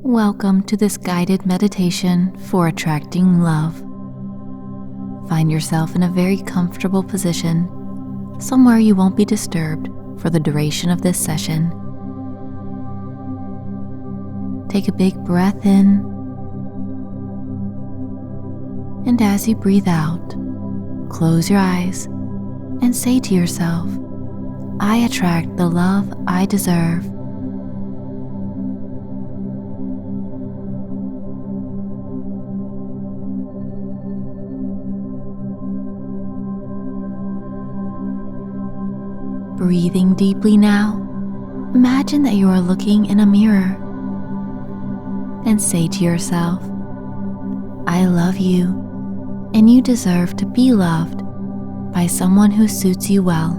Welcome to this guided meditation for attracting love. Find yourself in a very comfortable position, somewhere you won't be disturbed for the duration of this session. Take a big breath in, and as you breathe out, close your eyes and say to yourself, "I attract the love I deserve." Breathing deeply now, imagine that you are looking in a mirror and say to yourself, "I love you, and you deserve to be loved by someone who suits you well."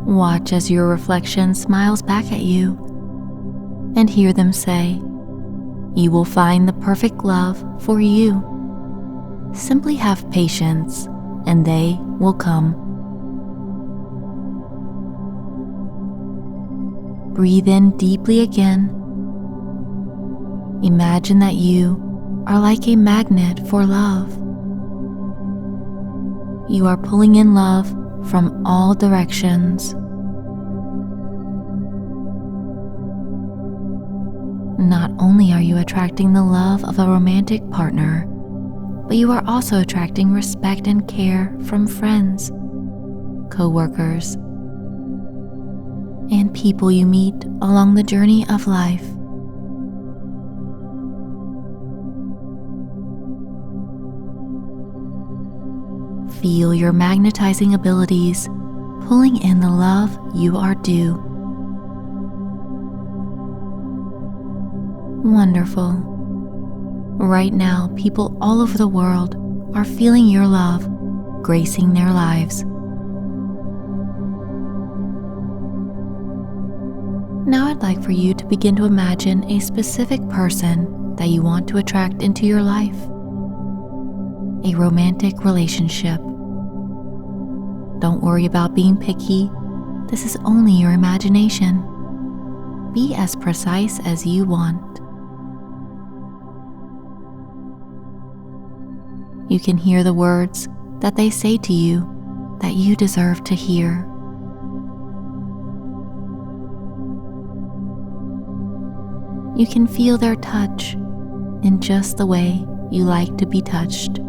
Watch as your reflection smiles back at you and hear them say, "You will find the perfect love for you. Simply have patience, and they will come." Breathe in deeply again. Imagine that you are like a magnet for love. You are pulling in love from all directions. Not only are you attracting the love of a romantic partner, but you are also attracting respect and care from friends, co-workers, and people you meet along the journey of life. Feel your magnetizing abilities pulling in the love you are due. Wonderful. Right now, people all over the world are feeling your love gracing their lives. Now I'd like for you to begin to imagine a specific person that you want to attract into your life. A romantic relationship. Don't worry about being picky. This is only your imagination. Be as precise as you want. You can hear the words that they say to you that you deserve to hear. You can feel their touch in just the way you like to be touched.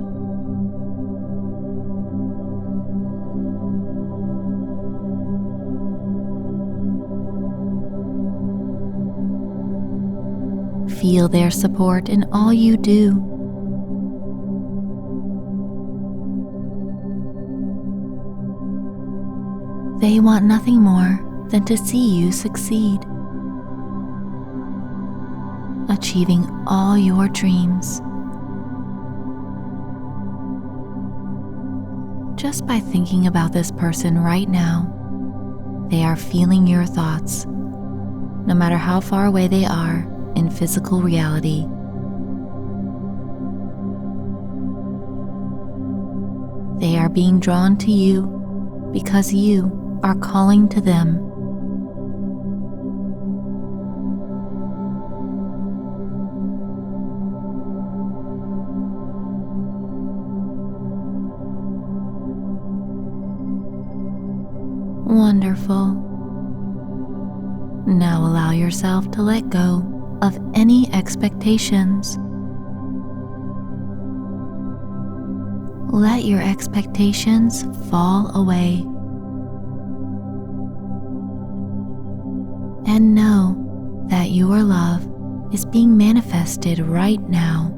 Feel their support in all you do. They want nothing more than to see you succeed, achieving all your dreams. Just by thinking about this person right now, they are feeling your thoughts, no matter how far away they are in physical reality. They are being drawn to you because you are calling to them. Wonderful. Now allow yourself to let go of any expectations. Let your expectations fall away. And know that your love is being manifested right now.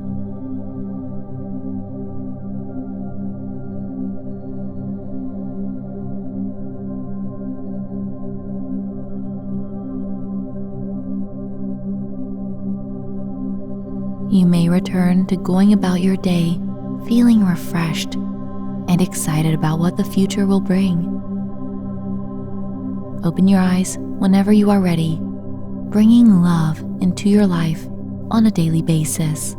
You may return to going about your day feeling refreshed and excited about what the future will bring. Open your eyes whenever you are ready, bringing love into your life on a daily basis.